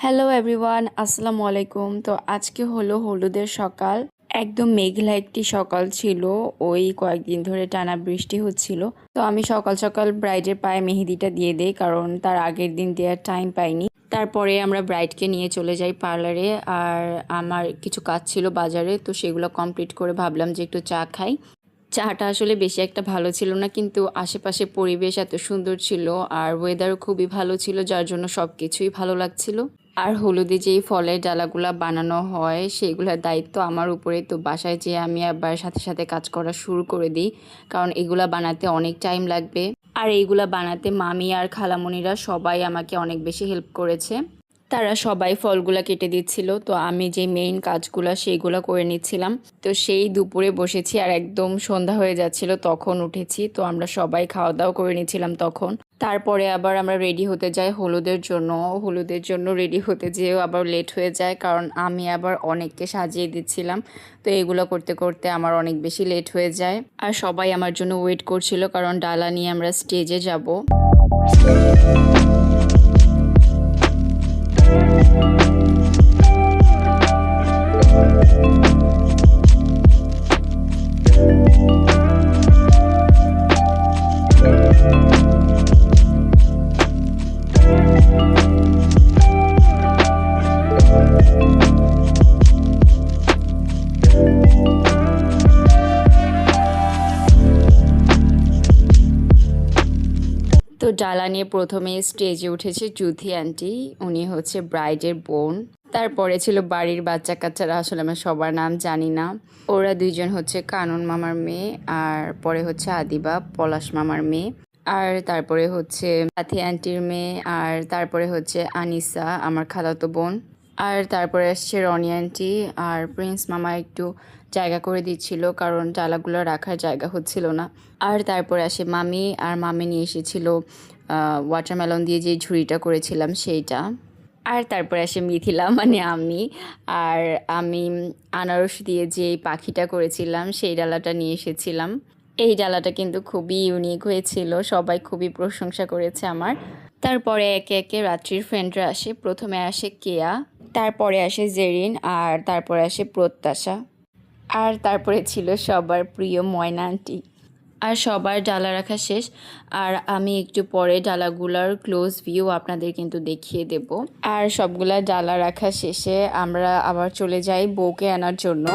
Hello everyone, আসসালামু আলাইকুম। তো আজকে হলো হলুদের সকাল। একদম মেঘলা একটি সকাল ছিল। ওই কয়েকদিন ধরে টানা বৃষ্টি হচ্ছিল। তো আমি সকাল সকাল ব্রাইডের পায়ে মেহেদিটা দিয়ে দেই, কারণ তার আগের দিন দেওয়ার টাইম পাইনি। তারপরে আমরা ব্রাইডকে নিয়ে চলে যাই পার্লারে। আর আমার কিছু কাজ ছিল বাজারে, তো সেগুলো কমপ্লিট করে ভাবলাম যে একটু চা খাই। চাটা আসলে বেশি একটা ভালো ছিল না, কিন্তু আশেপাশে পরিবেশ এত সুন্দর ছিল আর ওয়েদারও খুবই ভালো ছিল, যার জন্য সব কিছুই ভালো লাগছিল। আর হলুদে যেই ফলের ডালাগুলা বানানো হয় সেগুলোর দায়িত্ব আমার উপরে। তো বাসায় যেয়ে আমি আবার সাথে সাথে কাজ করা শুরু করে দিই, কারণ এগুলা বানাতে অনেক টাইম লাগবে। আর এইগুলা বানাতে মামি আর খালামণিরা সবাই আমাকে অনেক বেশি হেল্প করেছে। তারা সবাই ফলগুলা কেটে দিচ্ছিল, তো আমি যে মেইন কাজগুলা সেইগুলো করে নিচ্ছিলাম। তো সেই দুপুরে বসেছি আর একদম সন্ধ্যা হয়ে যাচ্ছিল তখন উঠেছি। তো আমরা সবাই খাওয়া দাওয়া করে নিচ্ছিলাম তখন। তারপরে আবার আমরা রেডি হতে যাই হলুদের জন্য রেডি হতে যেয়েও আবার লেট হয়ে যায়, কারণ আমি আবার অনেককে সাজিয়ে দিচ্ছিলাম। তো এগুলো করতে করতে আমার অনেক বেশি লেট হয়ে যায়। আর সবাই আমার জন্য ওয়েট করছিল, কারণ ডালা নিয়ে আমরা স্টেজে যাব। তো ডালা নিয়ে প্রথমে স্টেজে উঠেছে জুথি আন্টি। উনি হচ্ছে ব্রাইডের বোন। তারপরে ছিল বাড়ির বাচ্চা কাচ্চারা, আসলে আমি সবার নাম জানি না। ওরা দুইজন হচ্ছে কানন মামার মেয়ে, আর পরে হচ্ছে আদিবা পলাশ মামার মেয়ে, আর তারপরে হচ্ছে সাথী আন্টির মেয়ে, আর তারপরে হচ্ছে আনিসা আমার খালাতো বোন, আর তারপরে আসছে রনি আন্টি। আর প্রিন্স মামা একটু জায়গা করে দিচ্ছিল, কারণ ডালাগুলো রাখার জায়গা হচ্ছিল না। আর তারপরে আসে মামি, আর মামি নিয়ে এসেছিল ওয়াটারমেলন দিয়ে যে ঝুড়িটা করেছিলাম সেইটা। আর তারপরে আসে মিথিলা মানে আমি। আর আমি আনারস দিয়ে যে পাখিটা করেছিলাম সেই ডালাটা নিয়ে এসেছিলাম। এই ডালাটা কিন্তু খুবই ইউনিক হয়েছিল, সবাই খুবই প্রশংসা করেছে আমার। তারপরে একে একে রাত্রির ফ্রেন্ডরা আসে। প্রথমে আসে কেয়া, তারপরে আসে জেরিন, আর তারপরে আসে প্রত্যাশা, আর তারপরে ছিল সবার প্রিয় ময়না আন্টি। আর সবার ডালা রাখা শেষ, আর আমি একটু পরে ডালাগুলার ক্লোজ ভিউ আপনাদের কিন্তু দেখিয়ে দেব। আর সবগুলা ডালা রাখা শেষে আমরা আবার চলে যাই বউকে আনার জন্য।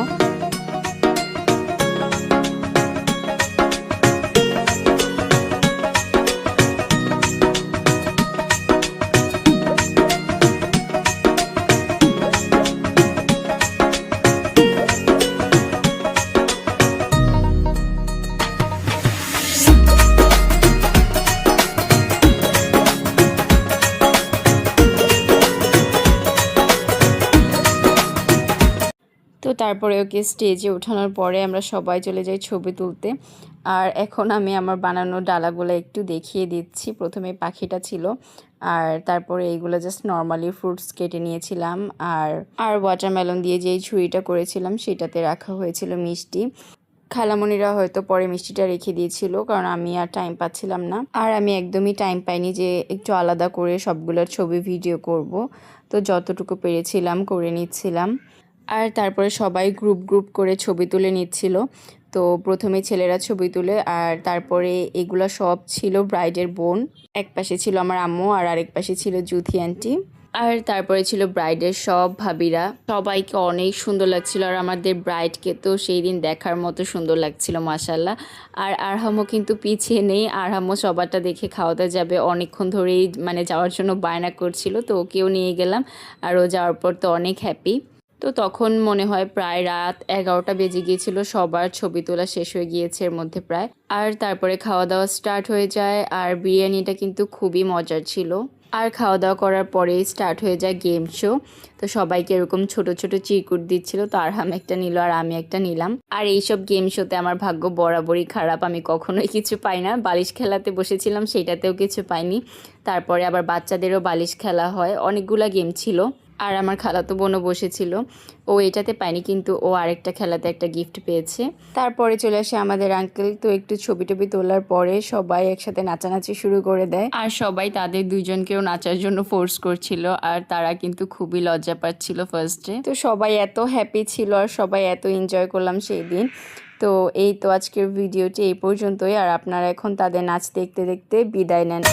তো তারপরে ওকে স্টেজে ওঠানোর পরে আমরা সবাই চলে যাই ছবি তুলতে। আর এখন আমি আমার বানানো ডালাগুলো একটু দেখিয়ে দিচ্ছি। প্রথমে পাখিটা ছিল, আর তারপরে এইগুলো জাস্ট নর্মালি ফ্রুটস কেটে নিয়েছিলাম। আর ওয়াটারমেলন দিয়ে যেই ঝুড়িটা করেছিলাম সেটাতে রাখা হয়েছিল মিষ্টি। খালামণিরা হয়তো পরে মিষ্টিটা রেখে দিয়েছিল, কারণ আমি আর টাইম পাচ্ছিলাম না। আর আমি একদমই টাইম পাইনি যে একটু আলাদা করে সবগুলোর ছবি ভিডিও করব। তো যতটুকু পেরেছিলাম করে নিচ্ছিলাম। আর তারপরে সবাই গ্রুপ গ্রুপ করে ছবি তুলে নিচ্ছিল। তো প্রথমে ছেলেরা ছবি তুলে, আর তারপরে এগুলা সব ছিল ব্রাইডের বোন। এক পাশে ছিল আমার আম্মু, আর আরেক পাশে ছিল জুথি আন্টি। আর তারপরে ছিল ব্রাইডের সব ভাবিরা। সবাইকে অনেক সুন্দর লাগছিল, আর আমাদের ব্রাইডকে তো সেই দিন দেখার মতো সুন্দর লাগছিল মাশাল্লাহ। আর আরহামও কিন্তু পিছিয়ে নেই, আরহামও সবারটা দেখে খাওয়াতে যাবে অনেকক্ষণ ধরেই মানে যাওয়ার জন্য বায়না করছিল। তো ওকেও নিয়ে গেলাম, আর ও যাওয়ার পর তো অনেক হ্যাপি। তো তখন মনে হয় প্রায় রাত 11টা বেজে গিয়েছিল, সবার ছবি তোলা শেষ হয়ে গিয়েছে এর মধ্যে প্রায়। আর তারপরে খাওয়া দাওয়া স্টার্ট হয়ে যায়, আর বিরিয়ানিটা কিন্তু খুবই মজার ছিল। আর খাওয়া দাওয়া করার পরেই স্টার্ট হয়ে যায় গেম শো। তো সবাইকে এরকম ছোট ছোট চিরকুট দিচ্ছিল, তো আরহাম একটা নিল আর আমি একটা নিলাম। আর এইসব গেম শোতে আমার ভাগ্য বরাবরই খারাপ, আমি কখনোই কিছু পাই না। বালিশ খেলাতে বসেছিলাম, সেটাতেও কিছু পাইনি। তারপরে আবার বাচ্চাদেরও বালিশ খেলা হয়, অনেকগুলা গেম ছিল। আর আমার খালাতো বোনও বসেছিল। ও এটাতে পায়নি, কিন্তু ও আরেকটা খেলাতে একটা গিফট পেয়েছে। তারপরে চলে আসে আমাদের আঙ্কেল। তো একটু ছবি টবি তোলার পরে সবাই একসাথে নাচানাচি শুরু করে দেয়, আর সবাই তাদের দুইজনকেও নাচার জন্য ফোর্স করছিল, আর তারা কিন্তু খুবই লজ্জা পাচ্ছিল ফার্স্টে। তো সবাই এত হ্যাপি ছিল আর সবাই এত এনজয় করলাম সেই দিন। তো এই তো আজকের ভিডিওটি এই পর্যন্তই, আর আপনারা এখন তাদের নাচ দেখতে দেখতে বিদায় নেন।